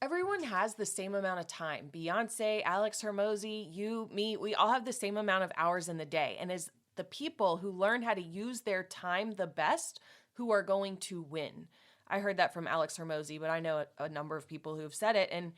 Everyone has the same amount of time. Beyonce, Alex Hermosi, you, me, we all have the same amount of hours in the day. And as the people who learn how to use their time the best, who are going to win. I heard that from Alex Hermosi, but I know a number of people who have said it. And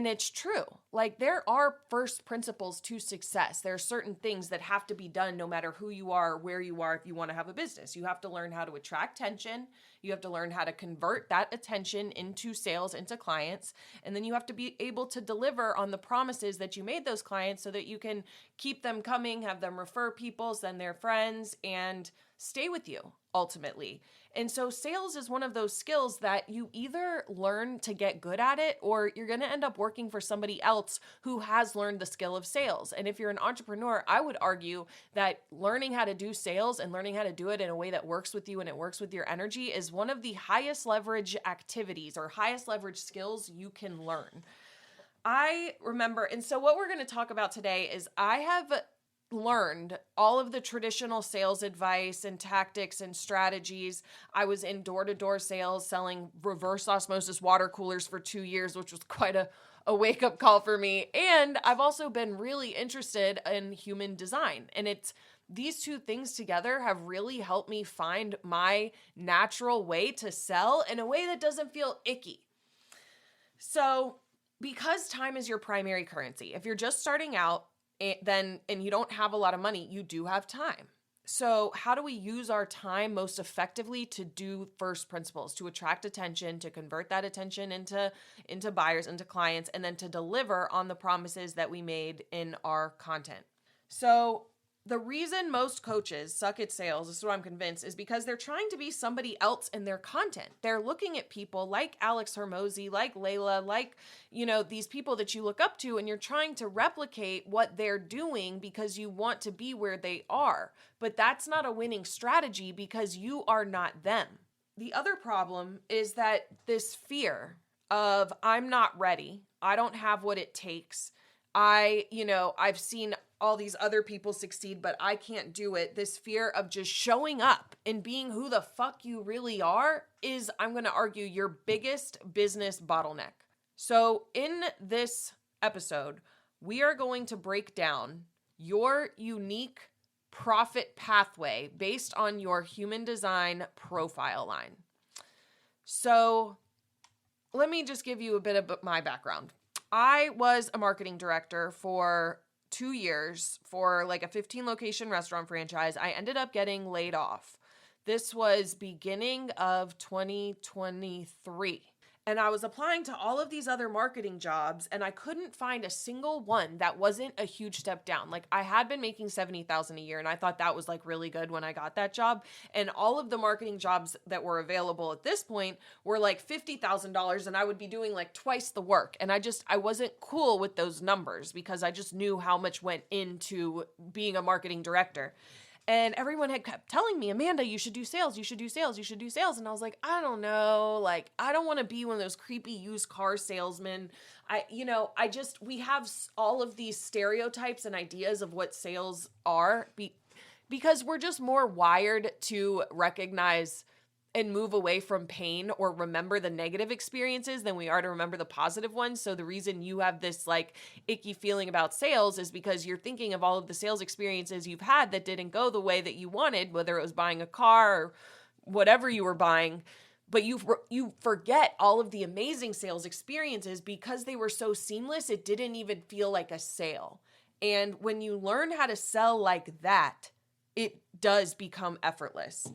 it's true. Like, there are first principles to success. There are certain things that have to be done no matter who you are, where you are, if you want to have a business. You have to learn how to attract attention. You have to learn how to convert that attention into sales, into clients. And then you have to be able to deliver on the promises that you made those clients so that you can keep them coming, have them refer people, send their friends, and stay with you ultimately. And so sales is one of those skills that you either learn to get good at it, or you're going to end up working for somebody else who has learned the skill of sales. And if you're an entrepreneur, I would argue that learning how to do sales and learning how to do it in a way that works with you and it works with your energy is one of the highest leverage activities or highest leverage skills you can learn. I remember, and so what we're going to talk about today is I have learned all of the traditional sales advice and tactics and strategies. I was in door-to-door sales selling reverse osmosis water coolers for 2 years, which was quite a wake-up call for me. And I've also been really interested in human design. And it's these two things together have really helped me find my natural way to sell in a way that doesn't feel icky. So because time is your primary currency, if you're just starting out, and you don't have a lot of money, you do have time. So how do we use our time most effectively to do first principles, to attract attention, to convert that attention into buyers, into clients, and then to deliver on the promises that we made in our content? So the reason most coaches suck at sales, this is what I'm convinced, is because they're trying to be somebody else in their content. They're looking at people like Alex Hermosi, like Layla, like, these people that you look up to, and you're trying to replicate what they're doing because you want to be where they are. But that's not a winning strategy because you are not them. The other problem is that this fear of I'm not ready, I don't have what it takes, I've seen all these other people succeed, but I can't do it. This fear of just showing up and being who the fuck you really are is, I'm going to argue, your biggest business bottleneck. So in this episode, we are going to break down your unique profit pathway based on your human design profile line. So let me just give you a bit of my background. I was a marketing director for 2 years for like a 15 location restaurant franchise. I ended up getting laid off. This was beginning of 2023. And I was applying to all of these other marketing jobs, and I couldn't find a single one that wasn't a huge step down. Like, I had been making $70,000 a year, and I thought that was like really good when I got that job. And all of the marketing jobs that were available at this point were like $50,000, and I would be doing like twice the work. And I wasn't cool with those numbers because I just knew how much went into being a marketing director. And everyone had kept telling me, Amanda, you should do sales. You should do sales. You should do sales. And I was like, I don't know. Like, I don't want to be one of those creepy used car salesmen. We have all of these stereotypes and ideas of what sales are because we're just more wired to recognize and move away from pain or remember the negative experiences than we are to remember the positive ones. So the reason you have this like icky feeling about sales is because you're thinking of all of the sales experiences you've had that didn't go the way that you wanted, whether it was buying a car or whatever you were buying. But you forget all of the amazing sales experiences because they were so seamless, it didn't even feel like a sale. And when you learn how to sell like that, it does become effortless.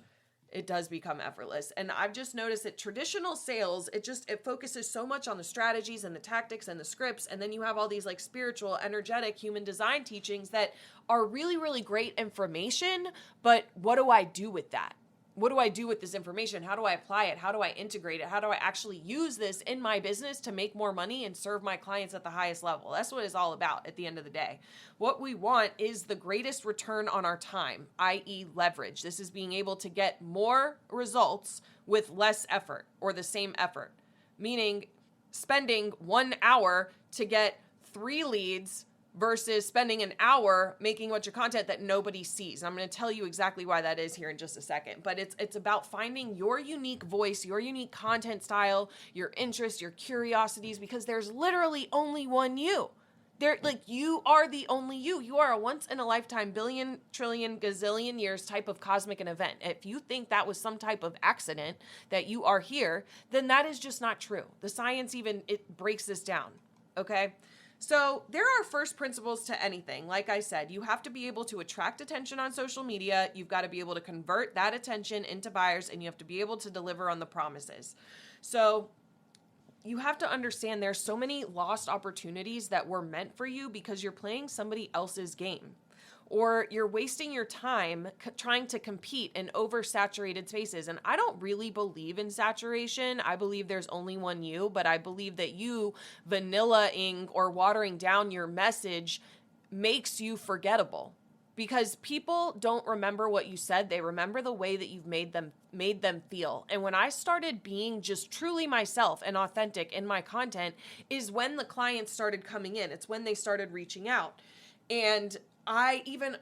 It does become effortless. And I've just noticed that traditional sales, it focuses so much on the strategies and the tactics and the scripts. And then you have all these like spiritual, energetic, human design teachings that are really, really great information. But what do I do with that? What do I do with this information? How do I apply it? How do I integrate it? How do I actually use this in my business to make more money and serve my clients at the highest level? That's what it's all about at the end of the day. What we want is the greatest return on our time, i.e. leverage. This is being able to get more results with less effort or the same effort, meaning spending 1 hour to get 3 leads versus spending an hour making a bunch of content that nobody sees. I'm going to tell you exactly why that is here in just a second, but it's about finding your unique voice, your unique content style, your interests, your curiosities, because there's literally only one you. You are the only you. You are a once in a lifetime, billion, trillion, gazillion years type of cosmic an event. If you think that was some type of accident that you are here, then that is just not true. The science it breaks this down. Okay. So there are first principles to anything. Like I said, you have to be able to attract attention on social media. You've got to be able to convert that attention into buyers, and you have to be able to deliver on the promises. So you have to understand there's so many lost opportunities that were meant for you because you're playing somebody else's game. Or you're wasting your time trying to compete in oversaturated spaces. And I don't really believe in saturation. I believe there's only one you, but I believe that you vanilla-ing or watering down your message makes you forgettable. Because people don't remember what you said. They remember the way that you've made them feel. And when I started being just truly myself and authentic in my content is when the clients started coming in. It's when they started reaching out. And I even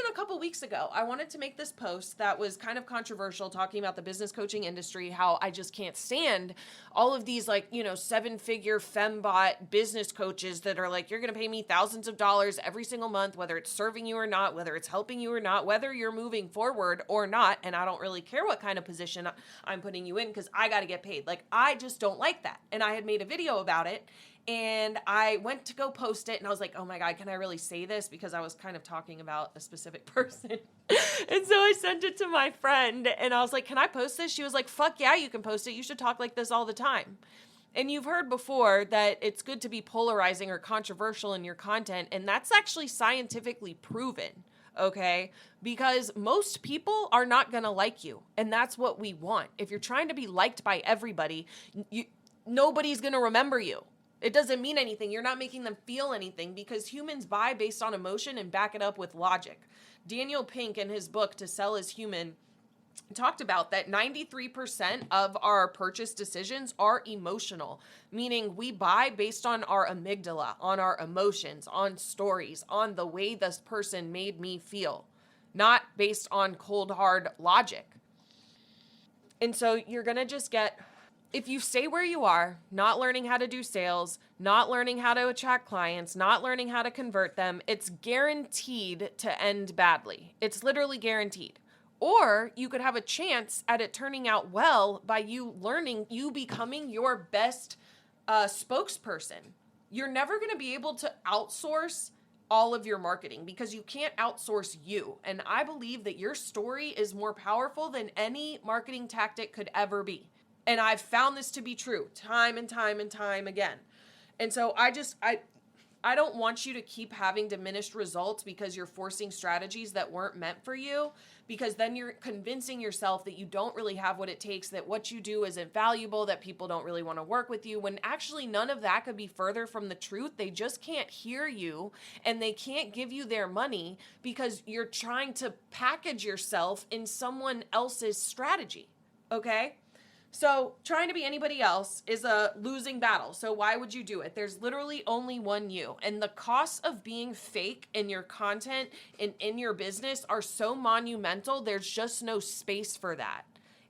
a couple weeks ago, I wanted to make this post that was kind of controversial, talking about the business coaching industry, how I just can't stand all of these 7-figure fembot business coaches that are like, you're going to pay me thousands of dollars every single month, whether it's serving you or not, whether it's helping you or not, whether you're moving forward or not. And I don't really care what kind of position I'm putting you in because I got to get paid. I just don't like that. And I had made a video about it. And I went to go post it and I was like, oh my God, can I really say this? Because I was kind of talking about a specific person. And so I sent it to my friend and I was like, can I post this? She was like, fuck yeah, you can post it. You should talk like this all the time. And you've heard before that it's good to be polarizing or controversial in your content. And that's actually scientifically proven. Okay? Because most people are not going to like you. And that's what we want. If you're trying to be liked by everybody, nobody's going to remember you. It doesn't mean anything. You're not making them feel anything because humans buy based on emotion and back it up with logic. Daniel Pink, in his book, To Sell is Human, talked about that 93% of our purchase decisions are emotional, meaning we buy based on our amygdala, on our emotions, on stories, on the way this person made me feel, not based on cold, hard logic. And so you're going to just get... If you stay where you are, not learning how to do sales, not learning how to attract clients, not learning how to convert them, it's guaranteed to end badly. It's literally guaranteed. Or you could have a chance at it turning out well by you becoming your best spokesperson. You're never going to be able to outsource all of your marketing because you can't outsource you. And I believe that your story is more powerful than any marketing tactic could ever be. And I've found this to be true time and time and time again. And so I don't want you to keep having diminished results because you're forcing strategies that weren't meant for you, because then you're convincing yourself that you don't really have what it takes, that what you do isn't valuable, that people don't really want to work with you, when actually none of that could be further from the truth. They just can't hear you and they can't give you their money because you're trying to package yourself in someone else's strategy. Okay? So trying to be anybody else is a losing battle. So why would you do it? There's literally only one you. And the costs of being fake in your content and in your business are so monumental, there's just no space for that.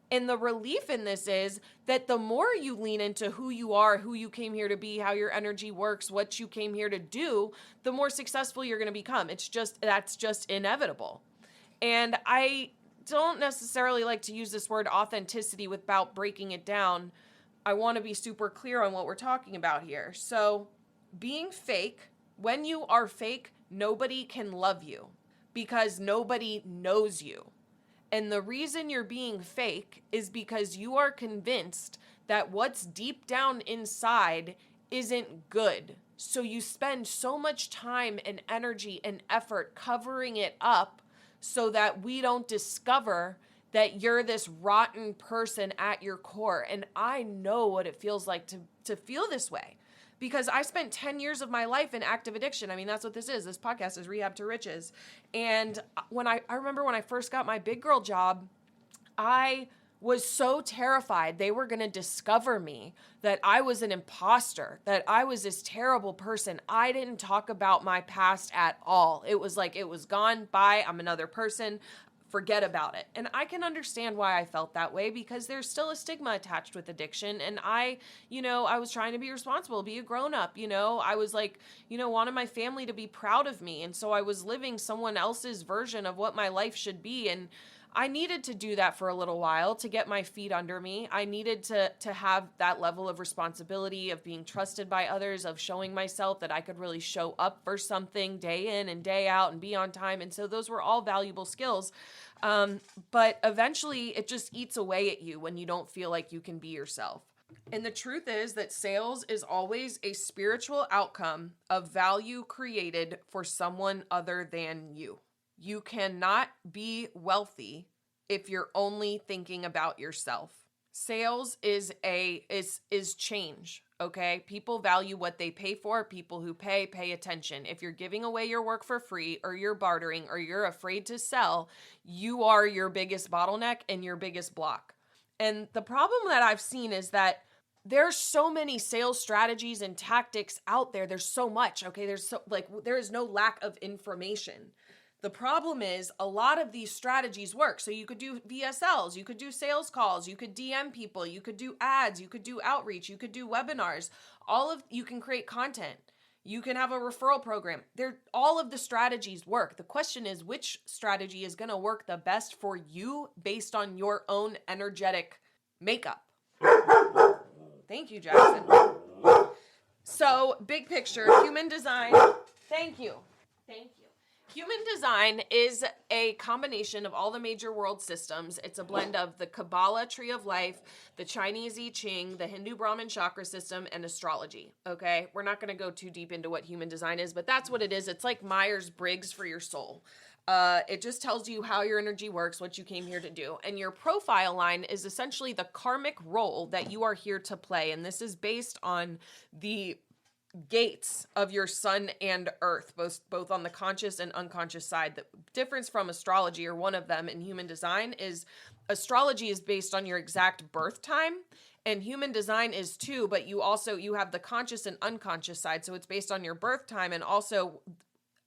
And the relief in this is that the more you lean into who you are, who you came here to be, how your energy works, what you came here to do, the more successful you're going to become. That's just inevitable. And I don't necessarily like to use this word authenticity without breaking it down. I want to be super clear on what we're talking about here. So being fake, when you are fake, nobody can love you because nobody knows you. And the reason you're being fake is because you are convinced that what's deep down inside isn't good. So you spend so much time and energy and effort covering it up so that we don't discover that you're this rotten person at your core. And I know what it feels like to feel this way because I spent 10 years of my life in active addiction. I mean, that's what this is. This podcast is Rehab to Riches. And when I remember when I first got my big girl job, I was so terrified they were going to discover me, that I was an imposter, that I was this terrible person. I didn't talk about my past at all. It was like it was gone. Bye. I'm another person. Forget about it. And I can understand why I felt that way, because there's still a stigma attached with addiction. And I was trying to be responsible, be a grown up. I was like, wanted my family to be proud of me. And so I was living someone else's version of what my life should be. And I needed to do that for a little while to get my feet under me. I needed to have that level of responsibility, of being trusted by others, of showing myself that I could really show up for something day in and day out and be on time. And so those were all valuable skills. But eventually it just eats away at you when you don't feel like you can be yourself. And the truth is that sales is always a spiritual outcome of value created for someone other than you. You cannot be wealthy if you're only thinking about yourself. Sales is change, okay? People value what they pay for. People who pay attention. If you're giving away your work for free, or you're bartering, or you're afraid to sell, you are your biggest bottleneck and your biggest block. And the problem that I've seen is that there's so many sales strategies and tactics out there. There's so much, okay? There is no lack of information. The problem is a lot of these strategies work. So you could do VSLs, you could do sales calls, you could DM people, you could do ads, you could do outreach, you could do webinars. You can create content. You can have a referral program. All of the strategies work. The question is, which strategy is going to work the best for you based on your own energetic makeup? Thank you, Jackson. So, big picture, human design. Thank you. Human design is a combination of all the major world systems. It's a blend of the Kabbalah tree of life, the Chinese I Ching, the Hindu Brahmin chakra system, and astrology. Okay, we're not going to go too deep into what human design is, but that's what it is. It's like Myers-Briggs for your soul. It just tells you how your energy works, what you came here to do. And your profile line is essentially the karmic role that you are here to play. And this is based on the gates of your sun and earth, both on the conscious and unconscious side. The difference from astrology, or one of them in human design, is astrology is based on your exact birth time, and human design is too, but you have the conscious and unconscious side. So it's based on your birth time, and also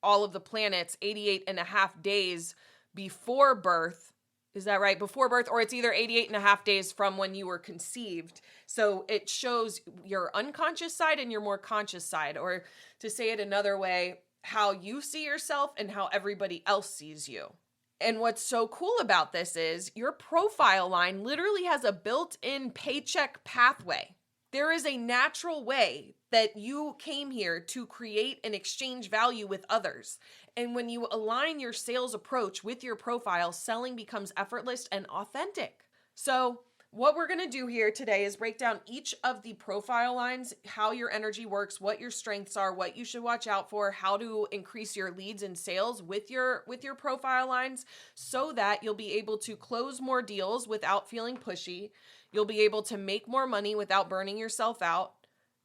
all of the planets 88 and a half days before birth. Is that right? Before birth, or it's either 88 and a half days from when you were conceived. So it shows your unconscious side and your more conscious side, or to say it another way, how you see yourself and how everybody else sees you. And what's so cool about this is your profile line literally has a built-in paycheck pathway. There is a natural way that you came here to create and exchange value with others. And when you align your sales approach with your profile, selling becomes effortless and authentic. So what we're going to do here today is break down each of the profile lines, how your energy works, what your strengths are, what you should watch out for, how to increase your leads and sales with your profile lines, so that you'll be able to close more deals without feeling pushy. You'll be able to make more money without burning yourself out.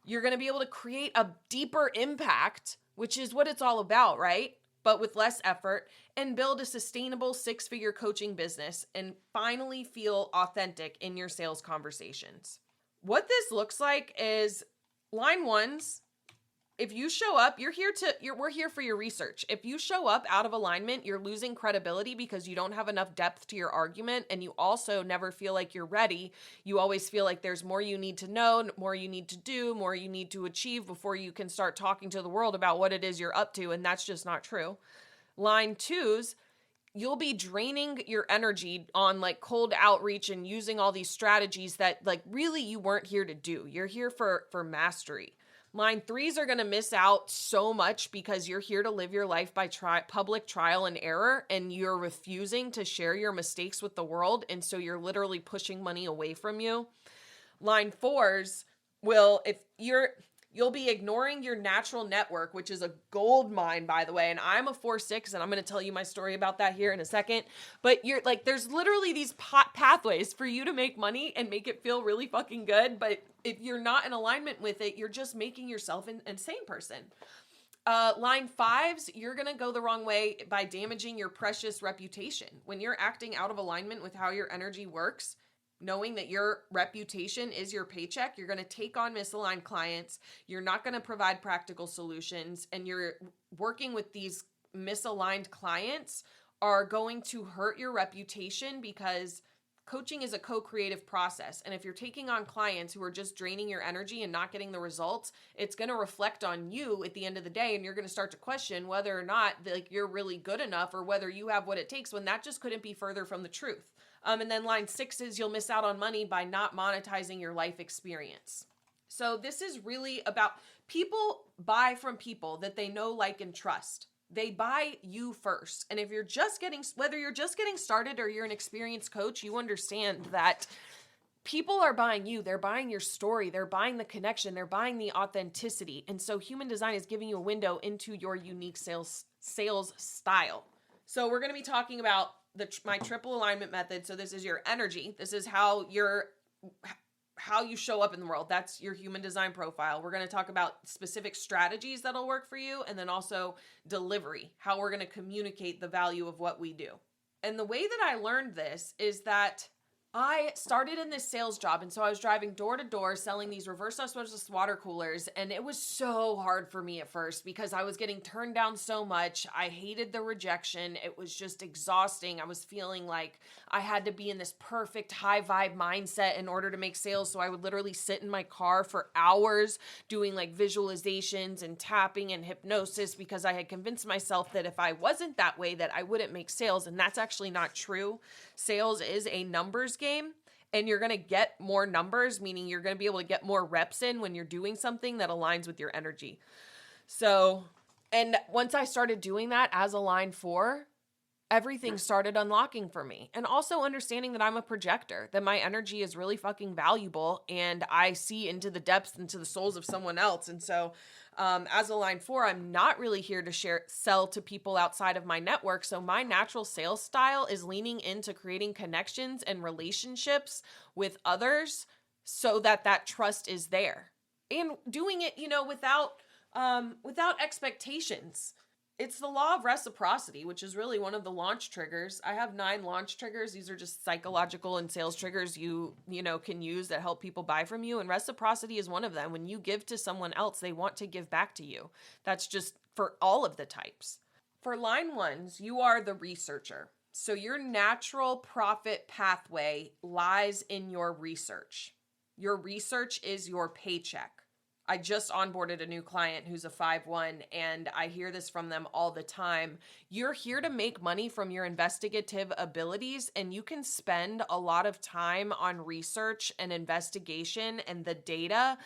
You're going to be able to create a deeper impact, which is what it's all about, right? But with less effort, and build a sustainable 6-figure coaching business, and finally feel authentic in your sales conversations. What this looks like is line ones. If you show up, we're here for your research. If you show up out of alignment, you're losing credibility because you don't have enough depth to your argument, and you also never feel like you're ready. You always feel like there's more you need to know, more you need to do, more you need to achieve before you can start talking to the world about what it is you're up to, and that's just not true. Line twos, you'll be draining your energy on like cold outreach and using all these strategies that like really you weren't here to do. You're here for mastery. Line threes are going to miss out so much because you're here to live your life by public trial and error, and you're refusing to share your mistakes with the world. And so you're literally pushing money away from you. Line fours you'll be ignoring your natural network, which is a gold mine, by the way. And I'm a 4/6, and I'm going to tell you my story about that here in a second. But there's literally these pathways for you to make money and make it feel really fucking good. But if you're not in alignment with it, you're just making yourself an insane person. Line fives, you're going to go the wrong way by damaging your precious reputation. When you're acting out of alignment with how your energy works, knowing that your reputation is your paycheck. You're going to take on misaligned clients. You're not going to provide practical solutions, and you're working with these misaligned clients are going to hurt your reputation, because coaching is a co-creative process. And if you're taking on clients who are just draining your energy and not getting the results, it's going to reflect on you at the end of the day. And you're going to start to question whether or not like you're really good enough or whether you have what it takes, when that just couldn't be further from the truth. And then line 6 is you'll miss out on money by not monetizing your life experience. So this is really about people buy from people that they know, like, and trust. They buy you first. And if you're just getting, whether you're just getting started or you're an experienced coach, you understand that people are buying you. They're buying your story. They're buying the connection. They're buying the authenticity. And so human design is giving you a window into your unique sales style. So we're going to be talking about my triple alignment method. So this is your energy. This is how you show up in the world. That's your human design profile. We're going to talk about specific strategies that'll work for you, and then also delivery, how we're going to communicate the value of what we do. And the way that I learned this is that I started in this sales job, and so I was driving door to door selling these reverse osmosis water coolers, and it was so hard for me at first because I was getting turned down so much. I hated the rejection. It was just exhausting. I was feeling like I had to be in this perfect high vibe mindset in order to make sales, so I would literally sit in my car for hours doing like visualizations and tapping and hypnosis because I had convinced myself that if I wasn't that way that I wouldn't make sales, and that's actually not true. Sales is a numbers game, and you're going to get more numbers, meaning you're going to be able to get more reps in when you're doing something that aligns with your energy. So, and once I started doing that as a line 4, everything started unlocking for me. And also understanding that I'm a projector, that my energy is really fucking valuable, and I see into the depths, into the souls of someone else. And so as a line 4, I'm not really here to sell to people outside of my network. So my natural sales style is leaning into creating connections and relationships with others so that trust is there, and doing it, without expectations. It's the law of reciprocity, which is really one of the launch triggers. I have 9 launch triggers. These are just psychological and sales triggers you can use that help people buy from you. And reciprocity is one of them. When you give to someone else, they want to give back to you. That's just for all of the types. For line 1s, you are the researcher. So your natural profit pathway lies in your research. Your research is your paycheck. I just onboarded a new client who's a 5-1, and I hear this from them all the time. You're here to make money from your investigative abilities, and you can spend a lot of time on research and investigation and the data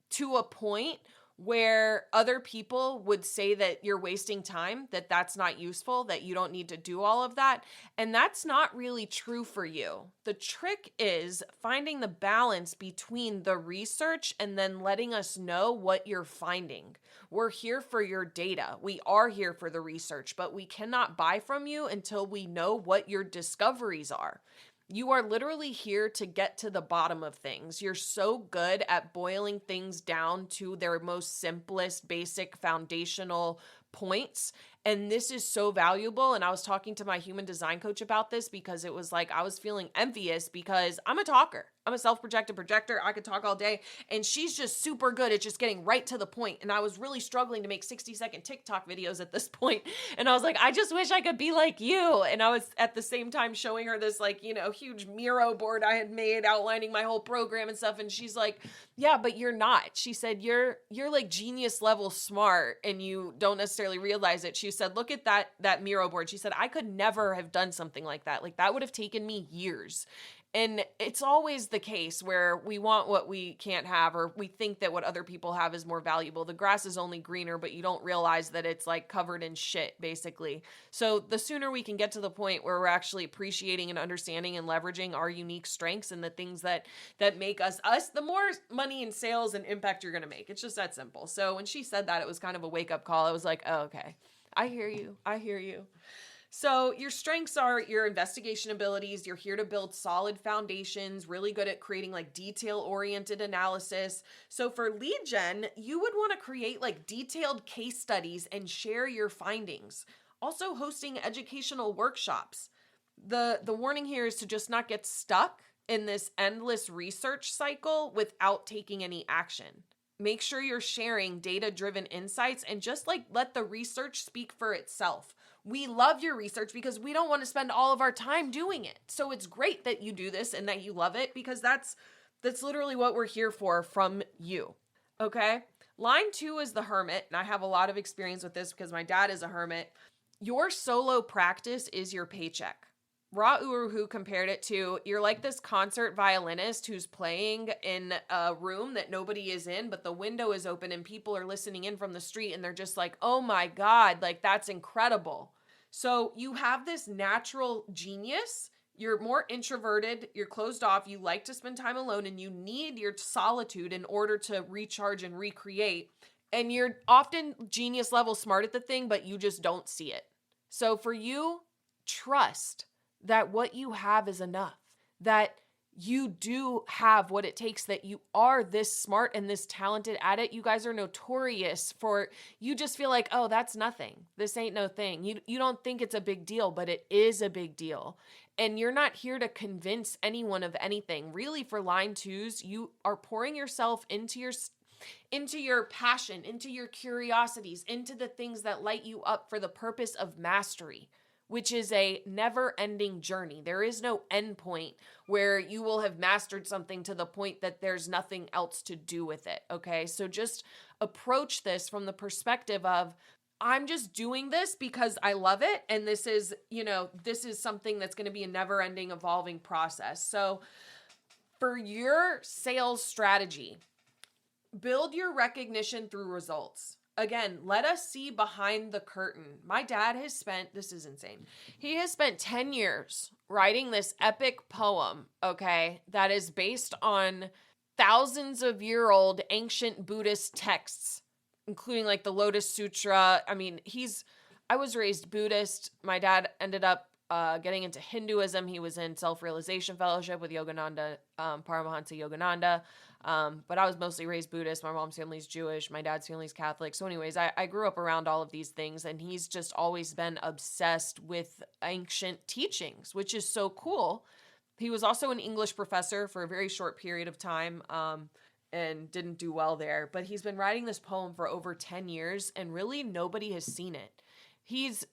to a point where other people would say that you're wasting time, that that's not useful, that you don't need to do all of that. And that's not really true for you. The trick is finding the balance between the research and then letting us know what you're finding. We're here for your data. We are here for the research, but we cannot buy from you until we know what your discoveries are. You are literally here to get to the bottom of things. You're so good at boiling things down to their most simplest, basic, foundational points. And this is so valuable. And I was talking to my human design coach about this because it was like I was feeling envious because I'm a talker. I'm a self-projected projector. I could talk all day. And she's just super good at just getting right to the point. And I was really struggling to make 60-second TikTok videos at this point. And I was like, I just wish I could be like you. And I was at the same time showing her this huge Miro board I had made outlining my whole program and stuff. And she's like, yeah, but you're not. She said, you're like genius level smart and you don't necessarily realize it. She said, look at that Miro board. She said, I could never have done something like that. Like that would have taken me years. And it's always the case where we want what we can't have, or we think that what other people have is more valuable. The grass is only greener, but you don't realize that it's like covered in shit, basically. So the sooner we can get to the point where we're actually appreciating and understanding and leveraging our unique strengths and the things that make us, the more money and sales and impact you're going to make. It's just that simple. So when she said that, it was kind of a wake-up call. I was like, oh, okay. I hear you. So your strengths are your investigation abilities. You're here to build solid foundations, really good at creating like detail-oriented analysis. So for lead gen, you would want to create like detailed case studies and share your findings. Also hosting educational workshops. The warning here is to just not get stuck in this endless research cycle without taking any action. Make sure you're sharing data-driven insights and just like let the research speak for itself. We love your research because we don't want to spend all of our time doing it. So it's great that you do this and that you love it because that's literally what we're here for from you. Okay? Line 2 is the hermit, and I have a lot of experience with this because my dad is a hermit. Your solo practice is your paycheck. Ra Uru Hu compared it to, you're like this concert violinist who's playing in a room that nobody is in, but the window is open and people are listening in from the street and they're just like, oh my God, like that's incredible. So you have this natural genius. You're more introverted, you're closed off, you like to spend time alone, and you need your solitude in order to recharge and recreate. And you're often genius level smart at the thing, but you just don't see it. So for you, trust that what you have is enough, that you do have what it takes, that you are this smart and this talented at it. You guys are notorious for, you just feel like, oh, that's nothing. This ain't no thing. You don't think it's a big deal, but it is a big deal. And you're not here to convince anyone of anything. Really, for line 2s, you are pouring yourself into your passion, into your curiosities, into the things that light you up for the purpose of mastery, which is a never-ending journey. There is no end point where you will have mastered something to the point that there's nothing else to do with it, okay? So just approach this from the perspective of, I'm just doing this because I love it, and this is something that's going to be a never-ending, evolving process. So for your sales strategy, build your recognition through results. Again, let us see behind the curtain. My dad has spent, this is insane, he has spent 10 years writing this epic poem, okay, that is based on thousands of year-old ancient Buddhist texts, including like the Lotus Sutra. I mean, I was raised Buddhist. My dad ended up getting into Hinduism. He was in Self-Realization Fellowship with Yogananda, Paramahansa Yogananda. But I was mostly raised Buddhist. My mom's family's Jewish. My dad's family's Catholic. So anyways, I grew up around all of these things, and he's just always been obsessed with ancient teachings, which is so cool. He was also an English professor for a very short period of time, and didn't do well there. But he's been writing this poem for over 10 years, and really nobody has seen it. He's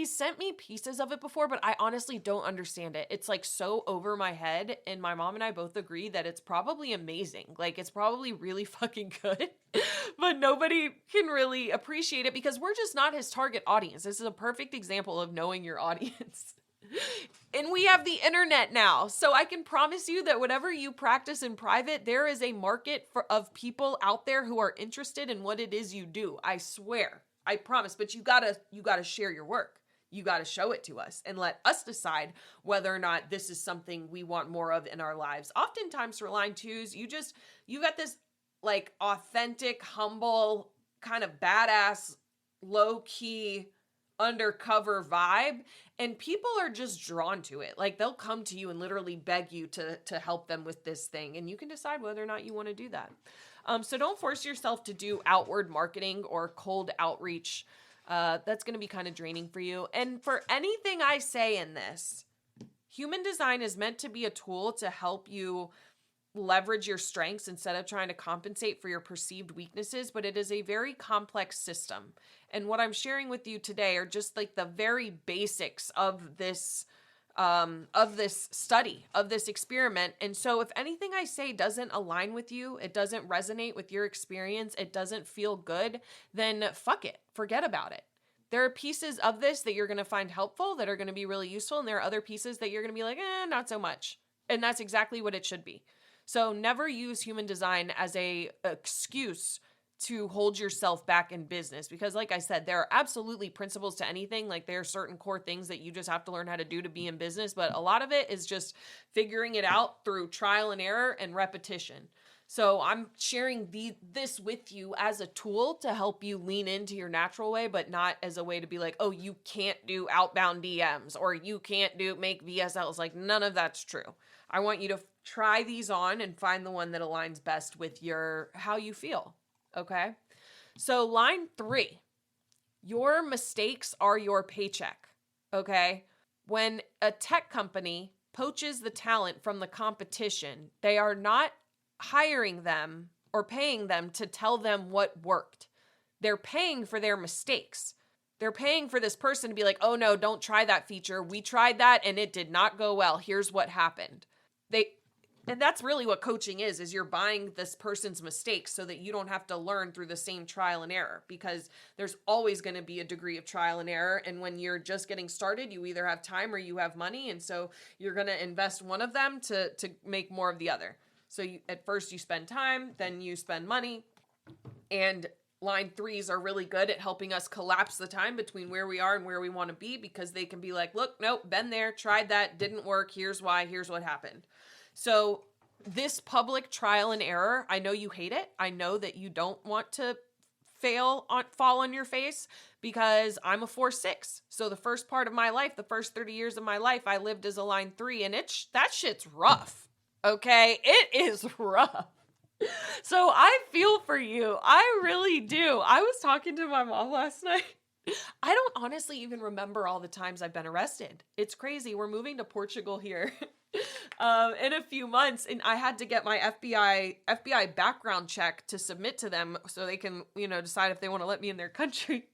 sent me pieces of it before, but I honestly don't understand it. It's like so over my head, and my mom and I both agree that it's probably amazing. Like, it's probably really fucking good, but nobody can really appreciate it because we're just not his target audience. This is a perfect example of knowing your audience. And we have the internet now, so I can promise you that whatever you practice in private, there is a market of people out there who are interested in what it is you do. I swear. I promise, but you gotta share your work. You gotta show it to us and let us decide whether or not this is something we want more of in our lives. Oftentimes for line 2s, you got this like authentic, humble, kind of badass, low-key, undercover vibe, and people are just drawn to it. Like, they'll come to you and literally beg you to help them with this thing, and you can decide whether or not you want to do that. So don't force yourself to do outward marketing or cold outreach. That's going to be kind of draining for you. And for anything I say in this, human design is meant to be a tool to help you leverage your strengths instead of trying to compensate for your perceived weaknesses, but it is a very complex system. And what I'm sharing with you today are just like the very basics of this study, of this experiment. And so if anything I say doesn't align with you, it doesn't resonate with your experience, it doesn't feel good, then fuck it, forget about it. There are pieces of this that you're going to find helpful, that are going to be really useful, and there are other pieces that you're going to be like, not so much. And that's exactly what it should be. So never use human design as a excuse to hold yourself back in business, because like I said, there are absolutely principles to anything. Like, there are certain core things that you just have to learn how to do to be in business, but a lot of it is just figuring it out through trial and error and repetition. So I'm sharing this with you as a tool to help you lean into your natural way, but not as a way to be like, oh, you can't do outbound DMs or you can't make VSLs. Like, none of that's true. I want you to try these on and find the one that aligns best with how you feel. Okay. So line 3, your mistakes are your paycheck. Okay. When a tech company poaches the talent from the competition, they are not hiring them or paying them to tell them what worked. They're paying for their mistakes. They're paying for this person to be like, oh no, don't try that feature. We tried that and it did not go well. Here's what happened. And that's really what coaching is you're buying this person's mistakes so that you don't have to learn through the same trial and error, because there's always going to be a degree of trial and error. And when you're just getting started, you either have time or you have money. And so you're going to invest one of them to make more of the other. So at first you spend time, then you spend money. And line threes are really good at helping us collapse the time between where we are and where we want to be, because they can be like, look, nope, been there, tried that, didn't work. Here's why, here's what happened. So this public trial and error, I know you hate it. I know that you don't want to fall on your face, because I'm a 4-6. So the first part of my life, the first 30 years of my life, I lived as a line 3, and that shit's rough. Okay. It is rough. So I feel for you. I really do. I was talking to my mom last night. I don't honestly even remember all the times I've been arrested. It's crazy. We're moving to Portugal here in a few months, and I had to get my FBI background check to submit to them so they can, decide if they want to let me in their country.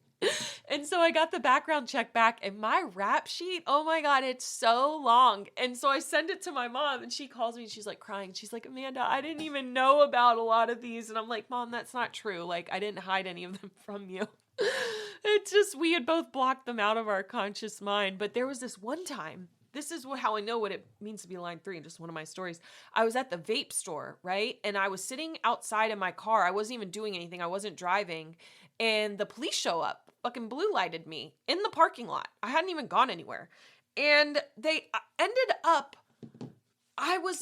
And so I got the background check back, and my rap sheet, oh my God, it's so long. And so I send it to my mom, and she calls me and she's like crying. She's like, Amanda, I didn't even know about a lot of these. And I'm like, Mom, that's not true. Like, I didn't hide any of them from you. It's just, we had both blocked them out of our conscious mind. But there was this one time, this is how I know what it means to be line 3, just one of my stories. I was at the vape store, right? And I was sitting outside in my car. I wasn't even doing anything. I wasn't driving. And the police show up, fucking blue lighted me in the parking lot. I hadn't even gone anywhere. And they ended up,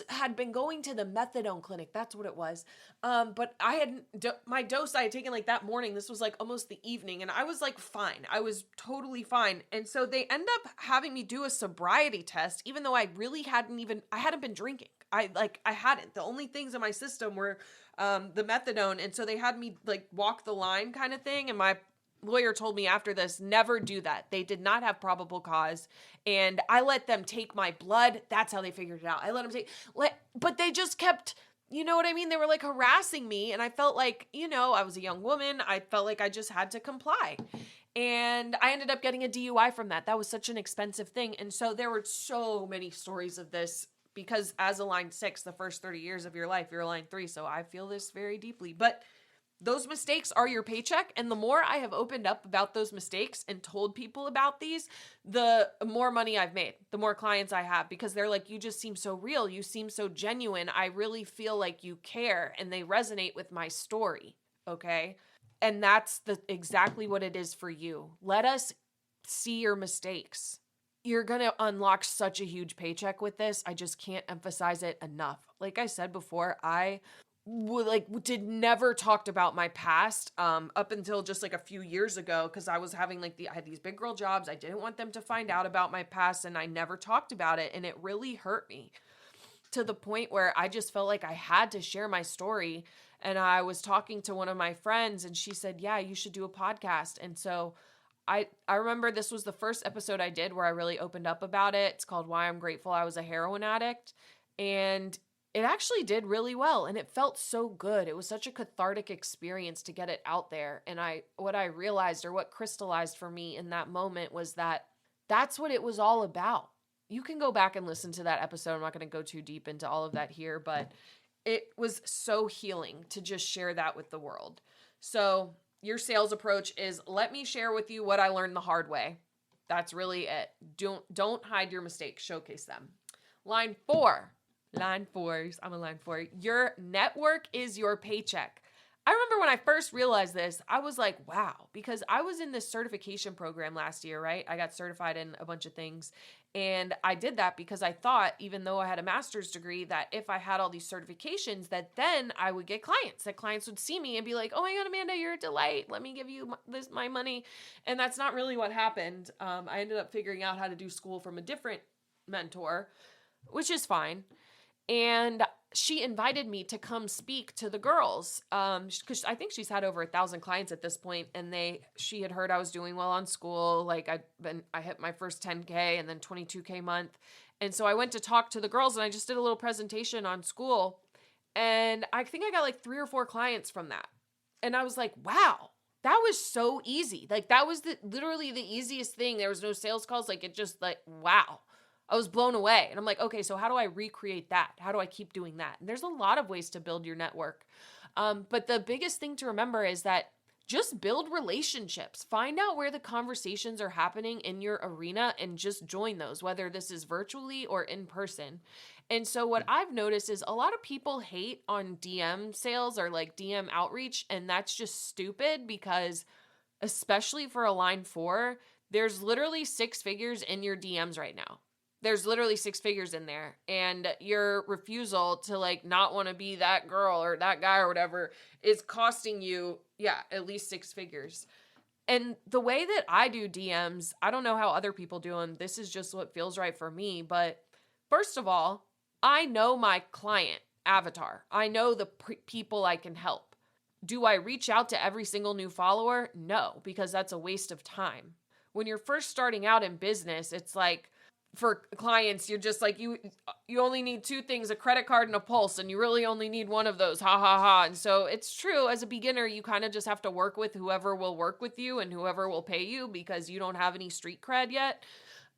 had been going to the methadone clinic. That's what it was. But I had, my dose I had taken like that morning. This was like almost the evening. And I was like, fine. I was totally fine. And so they end up having me do a sobriety test, even though I really hadn't been drinking. I hadn't. The only things in my system were the methadone. And so they had me like walk the line kind of thing. And my lawyer told me after this, never do that. They did not have probable cause. And I let them take my blood. That's how they figured it out. I let them but they just kept, you know what I mean? They were like harassing me. And I felt like, I was a young woman. I felt like I just had to comply. And I ended up getting a DUI from that. That was such an expensive thing. And so there were so many stories of this, because as a line 6, the first 30 years of your life, you're a line 3. So I feel this very deeply. But those mistakes are your paycheck. And the more I have opened up about those mistakes and told people about these, the more money I've made, the more clients I have, because they're like, you just seem so real. You seem so genuine. I really feel like you care, and they resonate with my story. Okay. And that's exactly what it is for you. Let us see your mistakes. You're going to unlock such a huge paycheck with this. I just can't emphasize it enough. Like I said before, I did never talked about my past up until just like a few years ago, because I was having I had these big girl jobs. I didn't want them to find out about my past, and I never talked about it, and it really hurt me to the point where I just felt like I had to share my story. And I was talking to one of my friends, and she said, yeah, you should do a podcast. And so I remember this was the first episode I did where I really opened up about it. It's called Why I'm Grateful I Was a Heroin Addict. And it actually did really well, and it felt so good. It was such a cathartic experience to get it out there. And what I realized, or what crystallized for me in that moment, was that that's what it was all about. You can go back and listen to that episode. I'm not going to go too deep into all of that here, but it was so healing to just share that with the world. So your sales approach is, let me share with you what I learned the hard way. That's really it. Don't hide your mistakes. Showcase them. Line 4. Line 4s. I'm a line 4. Your network is your paycheck. I remember when I first realized this, I was like, wow, because I was in this certification program last year, right? I got certified in a bunch of things. And I did that because I thought, even though I had a master's degree, that if I had all these certifications, that then I would get clients, that clients would see me and be like, oh my God, Amanda, you're a delight. Let me give you my money. And that's not really what happened. I ended up figuring out how to do Skool from a different mentor, which is fine. And she invited me to come speak to the girls, because I think she's had over 1,000 clients at this point, and she had heard I was doing well on Skool. Like I hit my first 10K and then 22K month, And so I went to talk to the girls and I just did a little presentation on Skool. And I think I got like 3 or 4 clients from that. And I was like, wow, that was so easy. Like that was literally the easiest thing. There was no sales calls. Like it just like, wow. I was blown away. And I'm like, okay, so how do I recreate that? How do I keep doing that? And there's a lot of ways to build your network. But the biggest thing to remember is that just build relationships. Find out where the conversations are happening in your arena and just join those, whether this is virtually or in person. And so what I've noticed is a lot of people hate on DM sales or like DM outreach, and that's just stupid because especially for a line 4, there's literally 6 figures in your DMs right now. There's literally 6 figures in there, and your refusal to like not want to be that girl or that guy or whatever is costing you, at least 6 figures. And the way that I do DMs, I don't know how other people do them. This is just what feels right for me. But first of all, I know my client avatar. I know the people I can help. Do I reach out to every single new follower? No, because that's a waste of time. When you're first starting out in business, it's like, for clients, you're just like, you only need 2 things, a credit card and a pulse, and you really only need one of those, ha ha ha. And so it's true, as a beginner, you kind of just have to work with whoever will work with you and whoever will pay you because you don't have any street cred yet.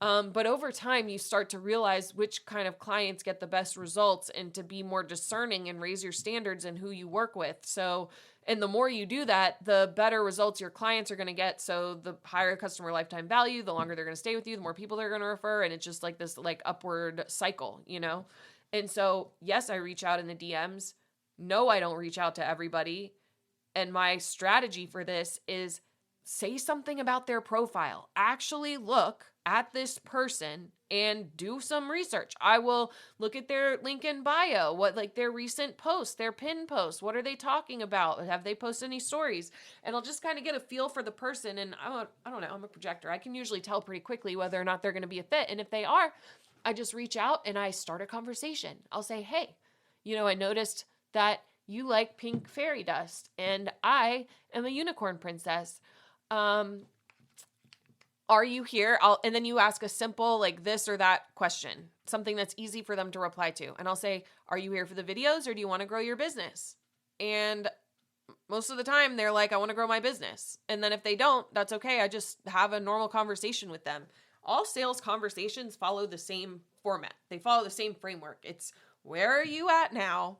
But over time, you start to realize which kind of clients get the best results and to be more discerning and raise your standards in who you work with. So, and the more you do that, the better results your clients are going to get. So the higher customer lifetime value, the longer they're going to stay with you, the more people they're going to refer. And it's just like this like upward cycle, you know? And so, yes, I reach out in the DMs. No, I don't reach out to everybody. And my strategy for this is say something about their profile. Actually look at this person and do some research. I will look at their LinkedIn bio, what like their recent posts, their pin posts, what are they talking about? Have they posted any stories? And I'll just kind of get a feel for the person. And I don't know, I'm a projector. I can usually tell pretty quickly whether or not they're going to be a fit. And if they are, I just reach out and I start a conversation. I'll say, hey, I noticed that you like pink fairy dust and I am a unicorn princess. Are you here? And then you ask a simple like this or that question, something that's easy for them to reply to. And I'll say, are you here for the videos or do you want to grow your business? And most of the time they're like, I want to grow my business. And then if they don't, that's okay. I just have a normal conversation with them. All sales conversations follow the same format. They follow the same framework. It's where are you at now?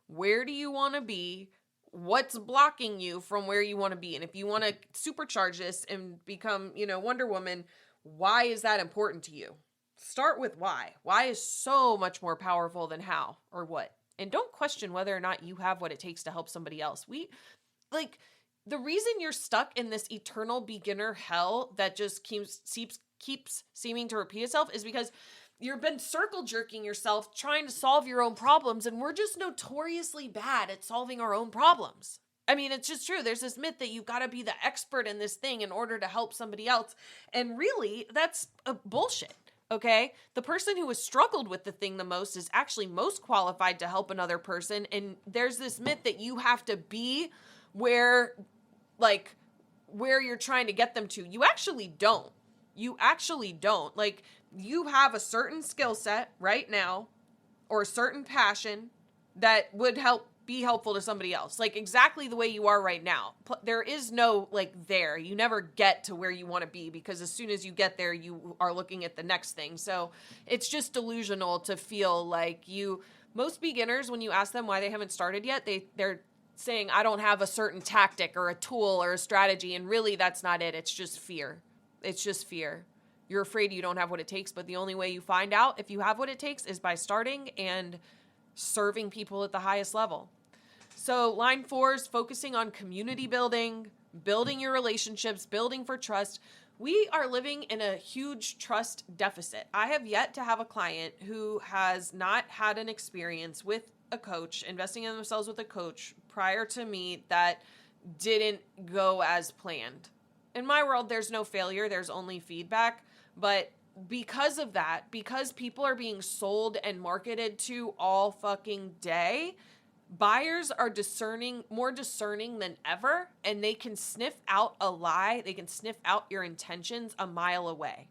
Where do you want to be? What's blocking you from where you want to be? And if you want to supercharge this and become, Wonder Woman, why is that important to you? Start with why. Why is so much more powerful than how or what. And don't question whether or not you have what it takes to help somebody else. The reason you're stuck in this eternal beginner hell that just keeps seeming to repeat itself is because you've been circle jerking yourself trying to solve your own problems, and we're just notoriously bad at solving our own problems. I mean, it's just true. There's this myth that you've got to be the expert in this thing in order to help somebody else. And really, that's a bullshit, okay? The person who has struggled with the thing the most is actually most qualified to help another person. And there's this myth that you have to be where you're trying to get them to. You actually don't. Like, you have a certain skill set right now or a certain passion that would be helpful to somebody else. Like exactly the way you are right now. There is no there. You never get to where you want to be because as soon as you get there, you are looking at the next thing. So it's just delusional to feel like most beginners, when you ask them why they haven't started yet, they're saying, I don't have a certain tactic or a tool or a strategy. And really that's not it. It's just fear. You're afraid you don't have what it takes, but the only way you find out if you have what it takes is by starting and serving people at the highest level. So line 4 is focusing on community building, building your relationships, building for trust. We are living in a huge trust deficit. I have yet to have a client who has not had an experience with a coach, investing in themselves with a coach prior to me that didn't go as planned. In my world, there's no failure, there's only feedback. But because of that, because people are being sold and marketed to all fucking day, buyers are more discerning than ever, and they can sniff out a lie. They can sniff out your intentions a mile away.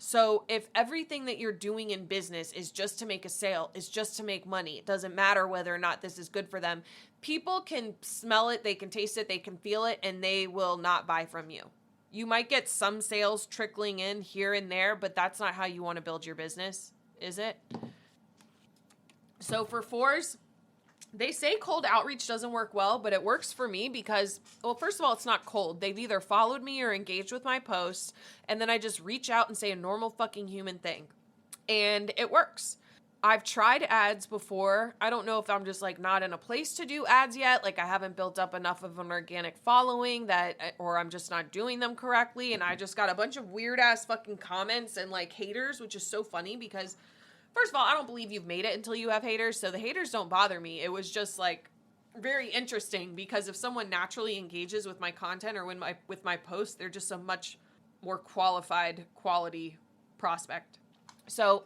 So if everything that you're doing in business is just to make a sale, is just to make money, it doesn't matter whether or not this is good for them. People can smell it, they can taste it, they can feel it, and they will not buy from you. You might get some sales trickling in here and there, but that's not how you want to build your business, is it? So for 4s, they say cold outreach doesn't work well, but it works for me because, well, first of all, it's not cold. They've either followed me or engaged with my posts, and then I just reach out and say a normal fucking human thing. And it works. I've tried ads before. I don't know if I'm just like not in a place to do ads yet. Like I haven't built up enough of an organic following or I'm just not doing them correctly. And I just got a bunch of weird ass fucking comments and like haters, which is so funny because first of all, I don't believe you've made it until you have haters. So the haters don't bother me. It was just like very interesting because if someone naturally engages with my content or with my posts, they're just a much more quality prospect. So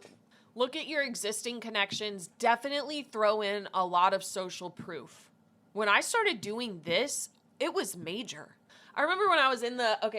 look at your existing connections. Definitely throw in a lot of social proof. When I started doing this, it was major. I remember when I was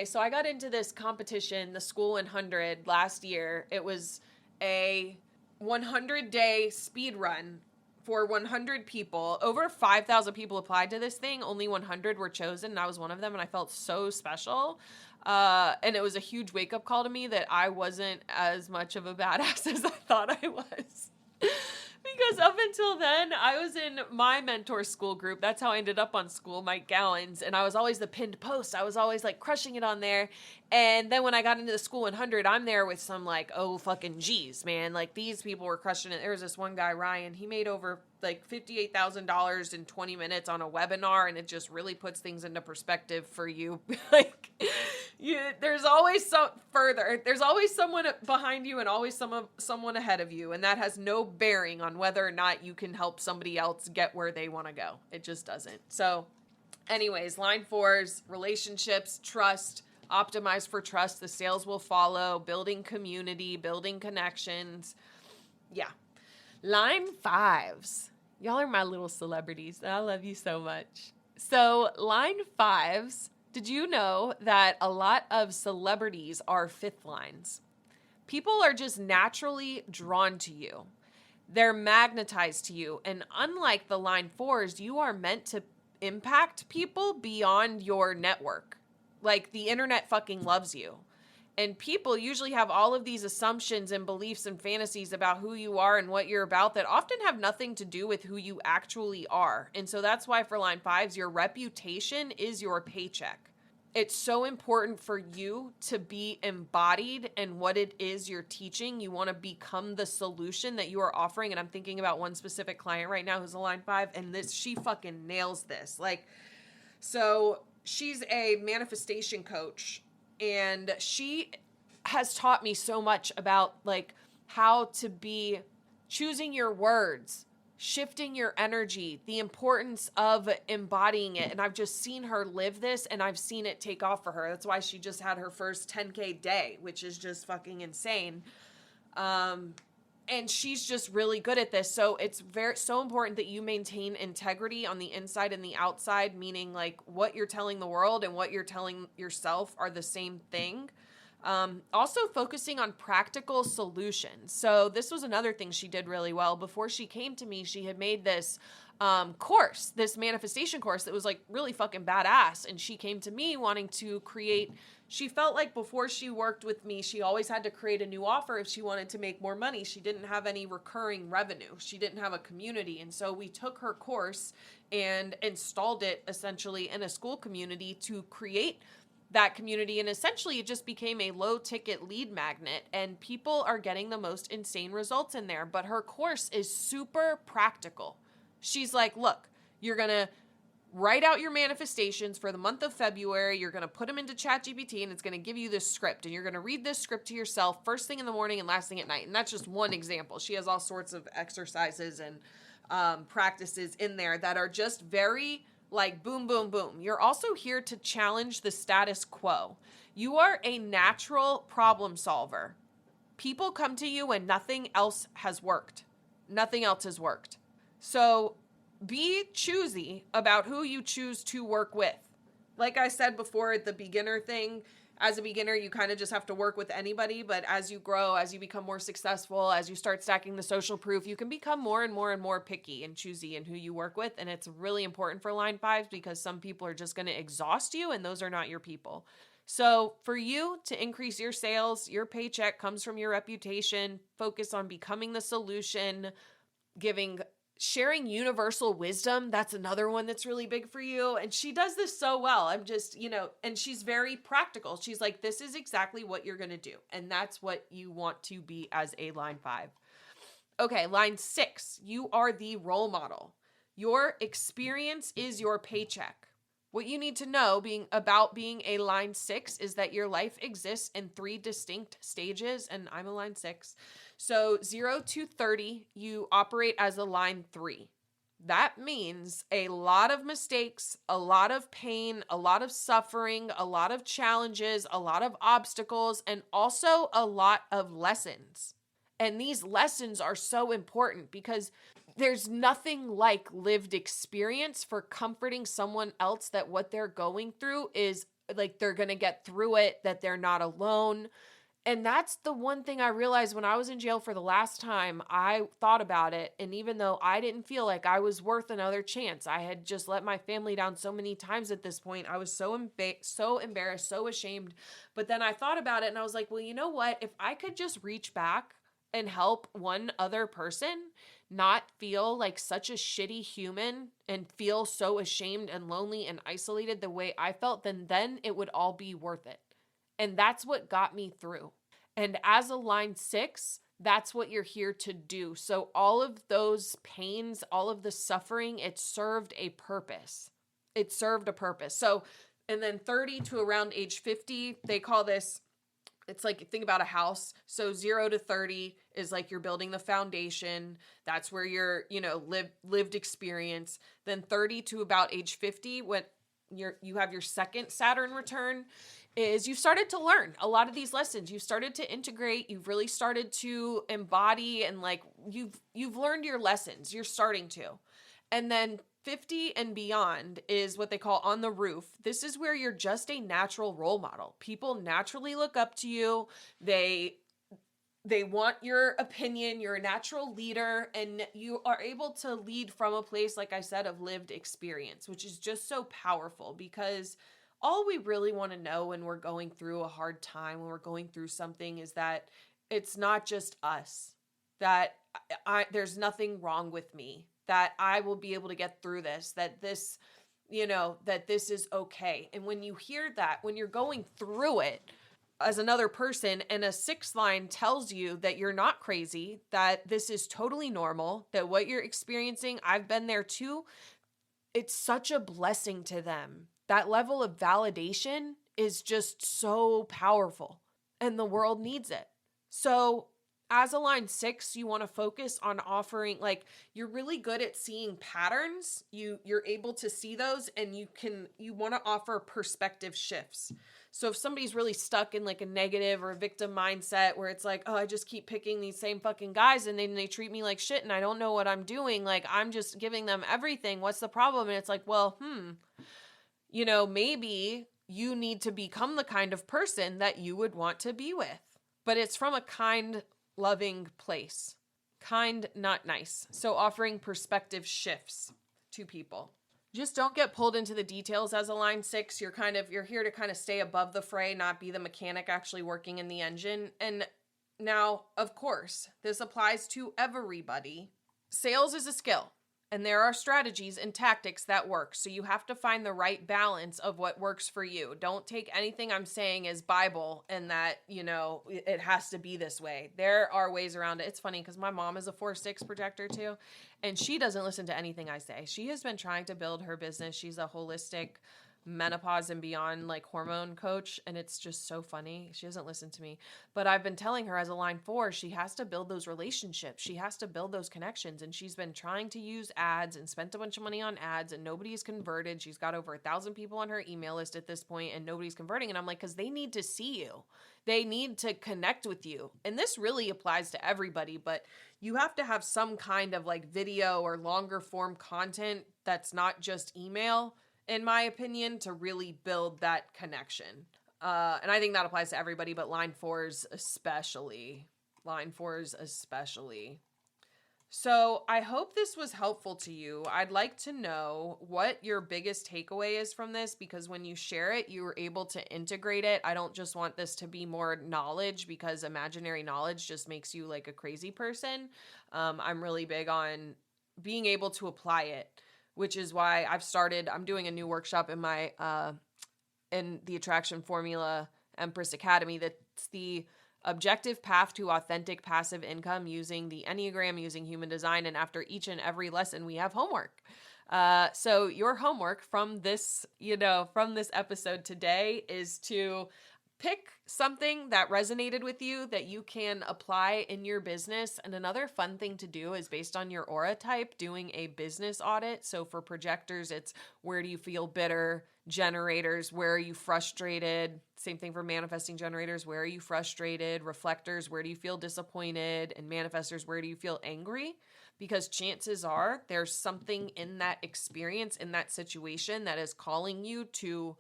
so I got into this competition, the Skool 100 last year. It was a 100-day speed run for 100 people. Over 5,000 people applied to this thing. Only 100 were chosen, and I was one of them, and I felt so special. And it was a huge wake-up call to me that I wasn't as much of a badass as I thought I was. Because up until then, I was in my mentor Skool group. That's how I ended up on Skool, Mike Gallons. And I was always the pinned post. I was always like crushing it on there. And then when I got into the Skool 100, I'm there with some like, oh, fucking G's, man. Like these people were crushing it. There was this one guy, Ryan. He made over like $58,000 in 20 minutes on a webinar. And it just really puts things into perspective for you. Like, there's always there's always someone behind you and always someone ahead of you. And that has no bearing on whether or not you can help somebody else get where they want to go. It just doesn't. So anyways, line 4s, relationships, trust, optimize for trust. The sales will follow, building community, building connections. Yeah. Line 5s. Y'all are my little celebrities. I love you so much. So line 5s, did you know that a lot of celebrities are 5th lines? People are just naturally drawn to you. They're magnetized to you. And unlike the line 4s, you are meant to impact people beyond your network. Like the internet fucking loves you. And people usually have all of these assumptions and beliefs and fantasies about who you are and what you're about that often have nothing to do with who you actually are. And so that's why for line 5s, your reputation is your paycheck. It's so important for you to be embodied in what it is you're teaching. You want to become the solution that you are offering. And I'm thinking about one specific client right now who's a line 5, and she fucking nails this. Like, so she's a manifestation coach, and she has taught me so much about like how to be choosing your words, shifting your energy, the importance of embodying it. And I've just seen her live this, and I've seen it take off for her. That's why she just had her first 10K day, which is just fucking insane. And she's just really good at this. So it's so important that you maintain integrity on the inside and the outside, meaning like what you're telling the world and what you're telling yourself are the same thing. Also focusing on practical solutions. So this was another thing she did really well. Before she came to me, she had made this course, this manifestation course that was like really fucking badass. And she came to me wanting to create, she felt like before she worked with me, she always had to create a new offer if she wanted to make more money. She didn't have any recurring revenue. She didn't have a community. And so we took her course and installed it essentially in a Skool community to create that community. And essentially it just became a low ticket lead magnet, and people are getting the most insane results in there. But her course is super practical. She's like, look, you're going to write out your manifestations for the month of February. You're going to put them into ChatGPT, and it's going to give you this script, and you're going to read this script to yourself first thing in the morning and last thing at night. And that's just one example. She has all sorts of exercises and practices in there that are just very like boom, boom, boom. You're also here to challenge the status quo. You are a natural problem solver. People come to you when nothing else has worked. Nothing else has worked. So be choosy about who you choose to work with. Like I said before, the beginner thing, as a beginner, you kind of just have to work with anybody. But as you grow, as you become more successful, as you start stacking the social proof, you can become more and more and more picky and choosy in who you work with. And it's really important for line fives because some people are just going to exhaust you, and those are not your people. So for you to increase your sales, your paycheck comes from your reputation. Focus on becoming the solution, sharing universal wisdom. That's another one that's really big for you. And she does this so well. I'm just, and she's very practical. She's like, this is exactly what you're going to do. And that's what you want to be as a line five. Okay, line 6, you are the role model. Your experience is your paycheck. What you need to know about being a line 6 is that your life exists in 3 distinct stages, and I'm a line 6. So 0 to 30, you operate as a line 3. That means a lot of mistakes, a lot of pain, a lot of suffering, a lot of challenges, a lot of obstacles, and also a lot of lessons. And these lessons are so important because there's nothing like lived experience for comforting someone else that what they're going through is like they're going to get through it, that they're not alone. And that's the one thing I realized when I was in jail for the last time. I thought about it. And even though I didn't feel like I was worth another chance, I had just let my family down so many times at this point. I was so embarrassed, so ashamed. But then I thought about it and I was like, well, you know what? If I could just reach back and help one other person not feel like such a shitty human and feel so ashamed and lonely and isolated the way I felt, then it would all be worth it. And that's what got me through. And as a line 6, that's what you're here to do. So all of those pains, all of the suffering, it served a purpose. It served a purpose. So, and then 30 to around age 50, they call this, it's like, think about a house. So 0 to 30 is like you're building the foundation. That's where your, lived experience. Then 30 to about age 50, when you have your second Saturn return, is you've started to learn a lot of these lessons. You've started to integrate. You've really started to embody, and like you've learned your lessons. You're starting to. And then 50 and beyond is what they call on the roof. This is where you're just a natural role model. People naturally look up to you. They want your opinion. You're a natural leader, and you are able to lead from a place, like I said, of lived experience, which is just so powerful because all we really want to know when we're going through a hard time, when we're going through something, is that it's not just us, that there's nothing wrong with me, that I will be able to get through this, that this, that this is okay. And when you hear that, when you're going through it as another person, and a 6th line tells you that you're not crazy, that this is totally normal, that what you're experiencing, I've been there too, it's such a blessing to them. That level of validation is just so powerful, and the world needs it. So as a line 6, you want to focus on offering, like, you're really good at seeing patterns. You're able to see those, and you want to offer perspective shifts. So if somebody's really stuck in like a negative or a victim mindset where it's like, oh, I just keep picking these same fucking guys and then they treat me like shit and I don't know what I'm doing. Like, I'm just giving them everything. What's the problem? And it's like, well, maybe you need to become the kind of person that you would want to be with. But it's from a kind, loving place. Kind, not nice. So offering perspective shifts to people. Just don't get pulled into the details as a line 6. You're here to kind of stay above the fray, not be the mechanic actually working in the engine. And now, of course, this applies to everybody. Sales is a skill. And there are strategies and tactics that work. So you have to find the right balance of what works for you. Don't take anything I'm saying as Bible and that, it has to be this way. There are ways around it. It's funny because my mom is a 4-6 projector too. And she doesn't listen to anything I say. She has been trying to build her business. She's a holistic menopause and beyond like hormone coach, and it's just so funny. She doesn't listen to me, but I've been telling her as a line 4, she has to build those relationships, she has to build those connections, and she's been trying to use ads and spent a bunch of money on ads, and nobody's converted. She's got over 1,000 people on her email list at this point, and nobody's converting. And I'm like, because they need to see you, they need to connect with you. And this really applies to everybody, but you have to have some kind of like video or longer form content that's not just email, in my opinion, to really build that connection. And I think that applies to everybody, but line fours especially. Line fours especially. So I hope this was helpful to you. I'd like to know what your biggest takeaway is from this, because when you share it, you were able to integrate it. I don't just want this to be more knowledge, because imaginary knowledge just makes you like a crazy person. I'm really big on being able to apply it, which is why I'm doing a new workshop in my, in the Attraction Formula Empress Academy. That's the objective path to authentic passive income using the Enneagram, using human design. And after each and every lesson, we have homework. So your homework from this, from this episode today is to pick something that resonated with you that you can apply in your business. And another fun thing to do is, based on your aura type, doing a business audit. So for projectors, it's where do you feel bitter? Generators, where are you frustrated? Same thing for manifesting generators. Where are you frustrated? Reflectors, where do you feel disappointed? And manifestors, where do you feel angry? Because chances are there's something in that experience, in that situation, that is calling you to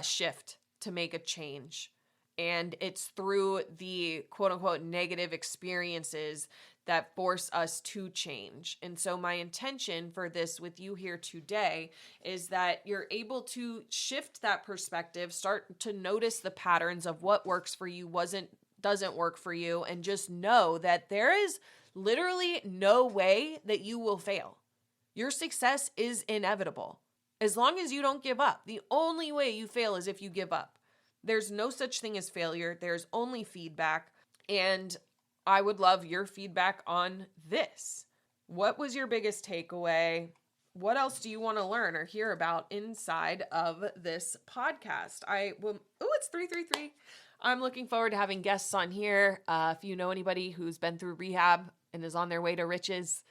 shift, to make a change. And it's through the quote unquote negative experiences that force us to change. And so my intention for this with you here today is that you're able to shift that perspective, start to notice the patterns of what works for you, doesn't work for you, and just know that there is literally no way that you will fail. Your success is inevitable. As long as you don't give up. The only way you fail is if you give up. There's no such thing as failure. There's only feedback. And I would love your feedback on this. What was your biggest takeaway? What else do you want to learn or hear about inside of this podcast? It's 333. I'm looking forward to having guests on here. If you know anybody who's been through rehab and is on their way to riches,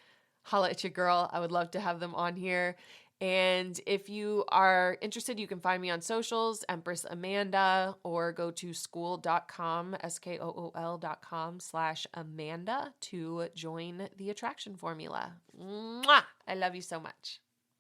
holla at your girl. I would love to have them on here. And if you are interested, you can find me on socials, Empress Amanda, or go to skool.com, skool.com/Amanda to join the attraction formula. Mwah! I love you so much.